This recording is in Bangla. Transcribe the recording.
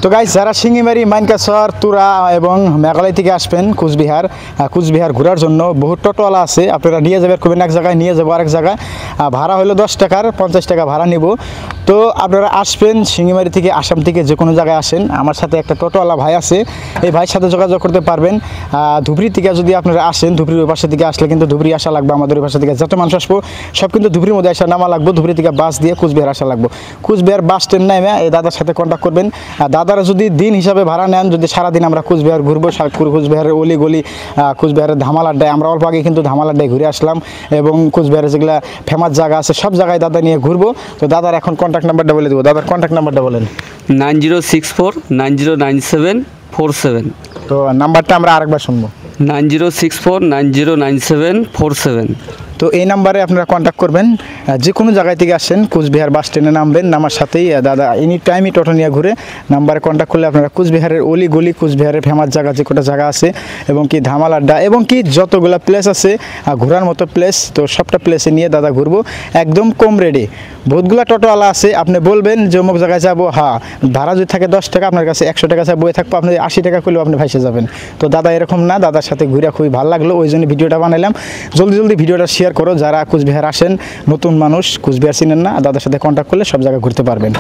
তো গাইস, যারা শিঙিমারি, মাইনকাছড়, তুরা এবং মেঘালয় থেকে আসবেন কুচবিহার ঘোরার জন্য বহু টোটোওয়ালা আছে। আপনারা নিয়ে যাবেন করবেন এক জায়গায়, নিয়ে যাবো আরেক জায়গায়। ভাড়া হলো 10 টাকার, 50 টাকা ভাড়া নিব। তো আপনারা আসবেন শিঙিমারি থেকে, আসাম থেকে যে কোনো জায়গায় আসেন, আমার সাথে একটা টোটোওয়ালা ভাই আছে, এই ভাইয়ের সাথে যোগাযোগ করতে পারবেন। ধুবড়ি থেকে যদি আপনারা আসেন, ধুবড়ির ওই পাশে থেকে আসলে কিন্তু ধুবড়ি আসা লাগবে, আমাদের ওই পাশে থেকে যত মানুষ আসবো সব কিন্তু ধুবড়ির মধ্যে আসা নামা লাগবে। ধুবড়ি থেকে বাস দিয়ে কুচবিহার আসা লাগবে। কুচবিহার বাস স্ট্যান্ড নেমে এই দাদার সাথে কন্ট্যাক্ট করবেন। দাদারা যদি দিন হিসাবে ভাড়া নেন, যদি সারাদিন আমরা কুচবিহার ঘুরবো, কুচবিহারের অলি গলি, কুচবিহারের ধামাল আড্ডায়, আমরা অল্প আগে কিন্তু ধামাল আড্ডায় ঘুরে আসলাম এবং কুচবিহারের যেগুলো ফেমাস জায়গা আছে সব জায়গায় দাদা নিয়ে ঘুরবো। তো দাদার এখন কন্ট্যাক্ট নাম্বারটা বলে দেবো। দাদার কন্ট্যাক্ট নাম্বারটা বলেন। 9064909747। তো নাম্বারটা আমরা আরেকবার শুনবো। 9064909747। তো এই নাম্বারে আপনারা কন্ট্যাক্ট করবেন। যে কোনো জায়গায় থেকে আসেন, কুচবিহার বাস স্ট্যান্ডে নামবেন, নামার সাথেই দাদা এনি টাইমই টোটো নিয়ে ঘুরে। নাম্বারে কন্ট্যাক্ট করলে আপনারা কুচবিহারের অলি গলি, কুচবিহারের ফেমাস জায়গা যে কটা জায়গা আছে এবং কি ধামাল আড্ডা এবং কি যতগুলো প্লেস আছে ঘোরার মতো প্লেস, তো সবটা প্লেসে নিয়ে দাদা ঘুরবো একদম কম রেটে। বহুতগুলো টোটোওয়ালা আছে, আপনি বলবেন যে অমুক জায়গায় যাবো, হ্যাঁ ভাড়া যদি থাকে 10 টাকা, আপনার কাছে 100 টাকা বয়ে থাকবো, আপনি 80 টাকা করলেও আপনি ভাইসে যাবেন। তো দাদা এরকম না, দাদার সাথে ঘুরে খুবই ভালো লাগলো, ওই জন্য ভিডিওটা বানাইলাম। জলদি ভিডিওটা শেয়ার করো, যারা কুচবিহার আসেন, নতুন মানুষ কুচবিহার চিনেন না, দাদার সাথে কন্ট্যাক্ট করলে সব জায়গায় ঘুরতে পারবেন।